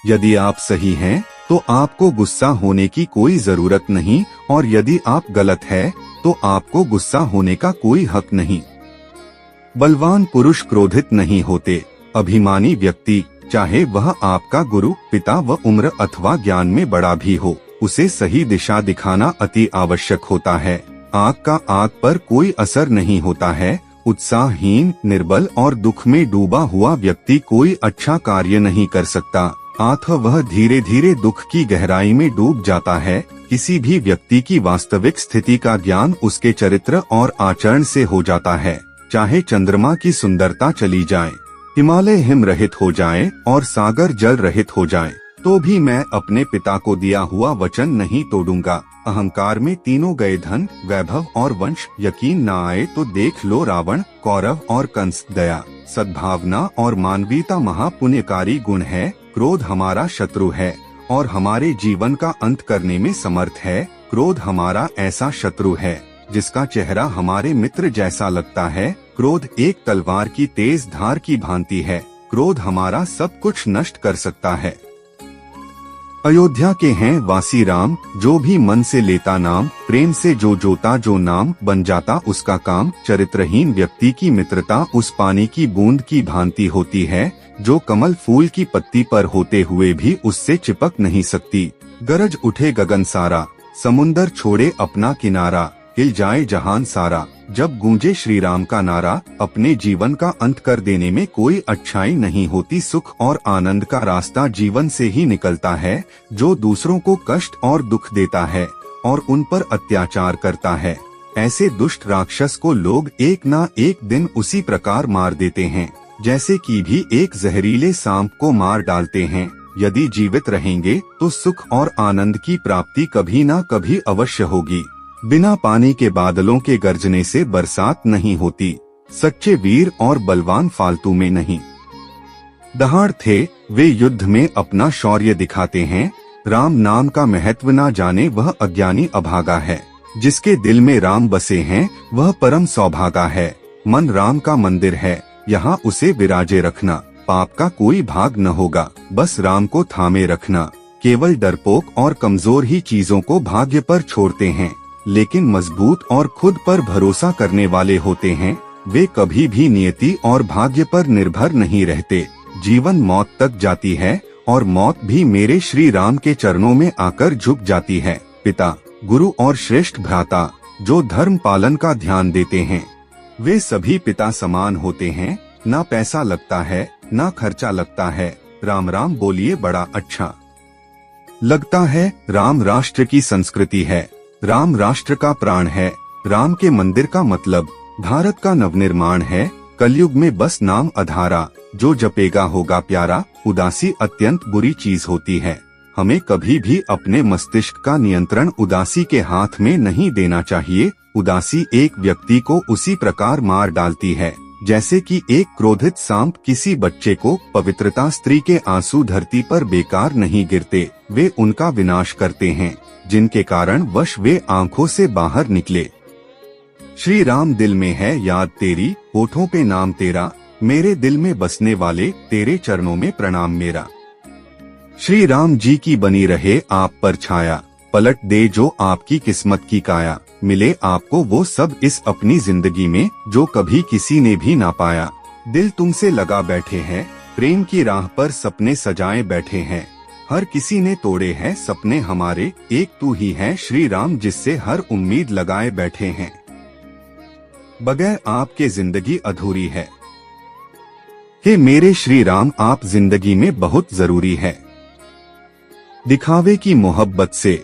यदि आप सही हैं, तो आपको गुस्सा होने की कोई जरूरत नहीं, और यदि आप गलत है तो आपको गुस्सा होने का कोई हक नहीं। बलवान पुरुष क्रोधित नहीं होते। अभिमानी व्यक्ति, चाहे वह आपका गुरु, पिता व उम्र अथवा ज्ञान में बड़ा भी हो, उसे सही दिशा दिखाना अति आवश्यक होता है। आग का आग पर कोई असर नहीं होता है। उत्साहहीन, निर्बल और दुख में डूबा हुआ व्यक्ति कोई अच्छा कार्य नहीं कर सकता, अतः वह धीरे धीरे दुख की गहराई में डूब जाता है। किसी भी व्यक्ति की वास्तविक स्थिति का ज्ञान उसके चरित्र और आचरण से हो जाता है। चाहे चंद्रमा की सुंदरता चली जाए, हिमालय हिम रहित हो जाए और सागर जल रहित हो जाए, तो भी मैं अपने पिता को दिया हुआ वचन नहीं तोड़ूंगा। अहंकार में तीनों गए, धन, वैभव और वंश। यकीन न आए तो देख लो रावण, कौरव और कंस। दया, सद्भावना और मानवीयता महापुण्यकारी गुण है। क्रोध हमारा शत्रु है और हमारे जीवन का अंत करने में समर्थ है। क्रोध हमारा ऐसा शत्रु है जिसका चेहरा हमारे मित्र जैसा लगता है। क्रोध एक तलवार की तेज धार की भांति है। क्रोध हमारा सब कुछ नष्ट कर सकता है। अयोध्या के हैं वासी राम, जो भी मन से लेता नाम, प्रेम से जो जोता जो नाम, बन जाता उसका काम। चरित्रहीन व्यक्ति की मित्रता उस पानी की बूंद की भांति होती है जो कमल फूल की पत्ती पर होते हुए भी उससे चिपक नहीं सकती। गरज उठे गगन सारा, समुंदर छोड़े अपना किनारा, हिल जाए जहान सारा। जब गूंजे श्री राम का नारा, अपने जीवन का अंत कर देने में कोई अच्छाई नहीं होती। सुख और आनंद का रास्ता जीवन से ही निकलता है। जो दूसरों को कष्ट और दुख देता है और उन पर अत्याचार करता है, ऐसे दुष्ट राक्षस को लोग एक ना एक दिन उसी प्रकार मार देते हैं जैसे कि भी एक जहरीले सांप को मार डालते हैं। यदि जीवित रहेंगे तो सुख और आनंद की प्राप्ति कभी ना कभी अवश्य होगी। बिना पानी के बादलों के गरजने से बरसात नहीं होती। सच्चे वीर और बलवान फालतू में नहीं। दहाड़ थे, वे युद्ध में अपना शौर्य दिखाते हैं। राम नाम का महत्व ना जाने वह अज्ञानी अभागा है। जिसके दिल में राम बसे हैं वह परम सौभागा है। मन राम का मंदिर है, यहाँ उसे विराजे रखना। पाप का कोई भाग न होगा, बस राम को थामे रखना। केवल डरपोक और कमजोर ही चीजों को भाग्य पर छोड़ते हैं, लेकिन मजबूत और खुद पर भरोसा करने वाले होते हैं। वे कभी भी नियति और भाग्य पर निर्भर नहीं रहते। जीवन मौत तक जाती है और मौत भी मेरे श्री राम के चरणों में आकर झुक जाती है। पिता, गुरु और श्रेष्ठ भ्राता जो धर्म पालन का ध्यान देते हैं, वे सभी पिता समान होते हैं। ना पैसा लगता है, ना खर्चा लगता है। राम राम बोलिए बड़ा अच्छा लगता है। राम राष्ट्र की संस्कृति है, राम राष्ट्र का प्राण है। राम के मंदिर का मतलब भारत का नवनिर्माण है। कलयुग में बस नाम अधारा, जो जपेगा होगा प्यारा। उदासी अत्यंत बुरी चीज होती है। हमें कभी भी अपने मस्तिष्क का नियंत्रण उदासी के हाथ में नहीं देना चाहिए। उदासी एक व्यक्ति को उसी प्रकार मार डालती है जैसे कि एक क्रोधित सांप किसी बच्चे को। पवित्रता स्त्री के आंसू धरती पर बेकार नहीं गिरते, वे उनका विनाश करते हैं जिनके कारण वश वे आंखों से बाहर निकले। श्री राम दिल में है याद तेरी, होठों पे नाम तेरा। मेरे दिल में बसने वाले, तेरे चरणों में प्रणाम मेरा। श्री राम जी की बनी रहे आप पर छाया, पलट दे जो आपकी किस्मत की काया। मिले आपको वो सब इस अपनी जिंदगी में जो कभी किसी ने भी ना पाया। दिल तुमसे लगा बैठे हैं, प्रेम की राह पर सपने सजाए बैठे हैं। हर किसी ने तोड़े हैं सपने हमारे, एक तू ही है श्री राम जिससे हर उम्मीद लगाए बैठे हैं। बगैर आपके जिंदगी अधूरी है। हे मेरे श्री राम, आप जिंदगी में बहुत जरूरी है। दिखावे की मोहब्बत से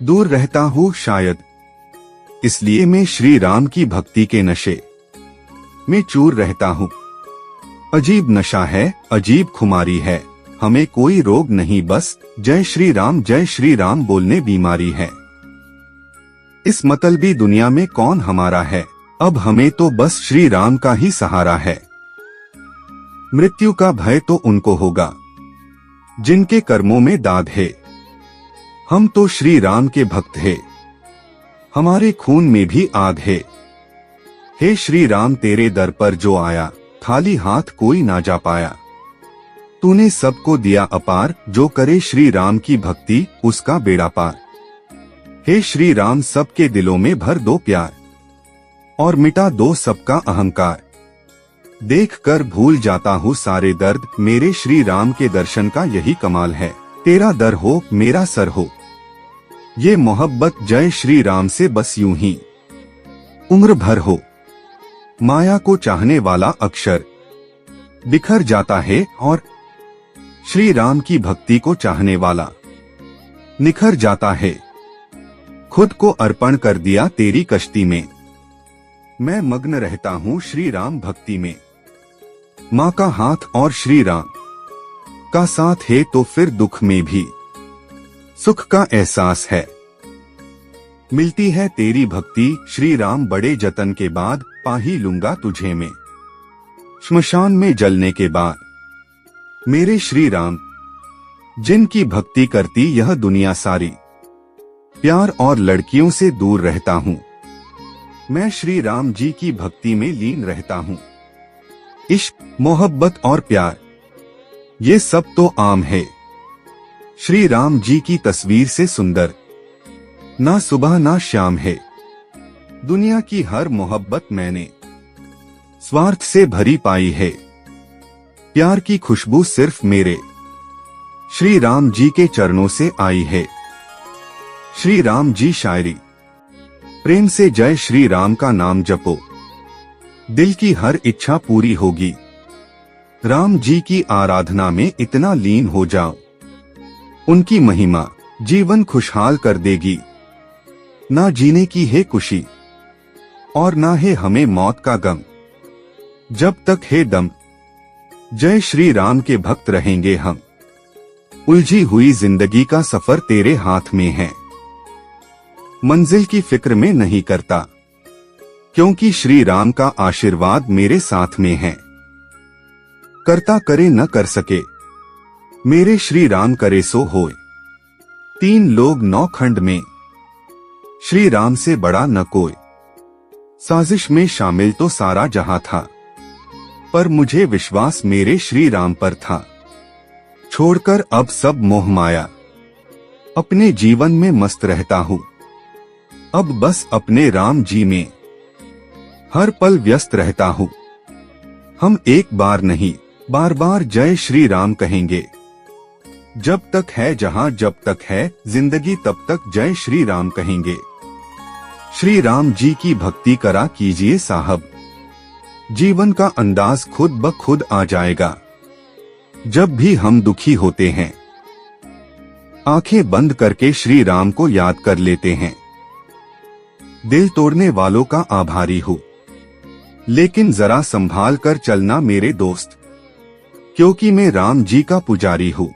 दूर रहता हूँ शायद, इसलिए मैं श्री राम की भक्ति के नशे में चूर रहता हूँ। अजीब नशा है, अजीब खुमारी है, हमें कोई रोग नहीं बस जय श्री राम बोलने बीमारी है। इस मतलबी दुनिया में कौन हमारा है, अब हमें तो बस श्री राम का ही सहारा है। मृत्यु का भय तो उनको होगा जिनके कर्मों में दाद है। हम तो श्री राम के भक्त हैं, हमारे खून में भी आग है। हे श्री राम तेरे दर पर जो आया, खाली हाथ कोई ना जा पाया। तूने सबको दिया अपार, जो करे श्री राम की भक्ति उसका बेड़ा पार। हे श्री राम सबके दिलों में भर दो प्यार, और मिटा दो सबका अहंकार। देख कर भूल जाता हूँ सारे दर्द, मेरे श्री राम के दर्शन का यही कमाल है। तेरा दर हो मेरा सर हो, ये मोहब्बत जय श्री राम से बस यूं ही उम्र भर हो। माया को चाहने वाला अक्षर बिखर जाता है, और श्री राम की भक्ति को चाहने वाला निखर जाता है। खुद को अर्पण कर दिया तेरी कश्ती में, मैं मग्न रहता हूँ श्री राम भक्ति में। माँ का हाथ और श्री राम का साथ है, तो फिर दुख में भी सुख का एहसास है। मिलती है तेरी भक्ति श्री राम, बड़े जतन के बाद पा ही लूंगा तुझे मैं। श्मशान में जलने के बाद मेरे श्री राम, जिनकी भक्ति करती यह दुनिया सारी, प्यार और लड़कियों से दूर रहता हूँ, मैं श्री राम जी की भक्ति में लीन रहता हूँ। इश्क, मोहब्बत और प्यार ये सब तो आम है, श्री राम जी की तस्वीर से सुंदर ना सुबह ना शाम है। दुनिया की हर मोहब्बत मैंने स्वार्थ से भरी पाई है, प्यार की खुशबू सिर्फ मेरे श्री राम जी के चरणों से आई है। श्री राम जी शायरी। प्रेम से जय श्री राम का नाम जपो, दिल की हर इच्छा पूरी होगी। राम जी की आराधना में इतना लीन हो जाओ, उनकी महिमा जीवन खुशहाल कर देगी। ना जीने की है खुशी, और ना है हमें मौत का गम, जब तक है दम जय श्री राम के भक्त रहेंगे हम। उलझी हुई जिंदगी का सफर तेरे हाथ में है, मंजिल की फिक्र में नहीं करता, क्योंकि श्री राम का आशीर्वाद मेरे साथ में है। करता करे न कर सके, मेरे श्री राम करे सो होए। 3 लोग 9 खंड में, श्री राम से बड़ा न कोई। साजिश में शामिल तो सारा जहां था, पर मुझे विश्वास मेरे श्री राम पर था। छोड़कर अब सब मोह माया, अपने जीवन में मस्त रहता हूँ। अब बस अपने राम जी में हर पल व्यस्त रहता हूँ। हम एक बार नहीं बार बार जय श्री राम कहेंगे, जब तक है जहां जब तक है जिंदगी तब तक जय श्री राम कहेंगे। श्री राम जी की भक्ति करा कीजिए साहब, जीवन का अंदाज खुद ब खुद आ जाएगा। जब भी हम दुखी होते हैं, आंखें बंद करके श्री राम को याद कर लेते हैं। दिल तोड़ने वालों का आभारी हूँ, लेकिन जरा संभाल कर चलना मेरे दोस्त, क्योंकि मैं राम जी का पुजारी हूँ।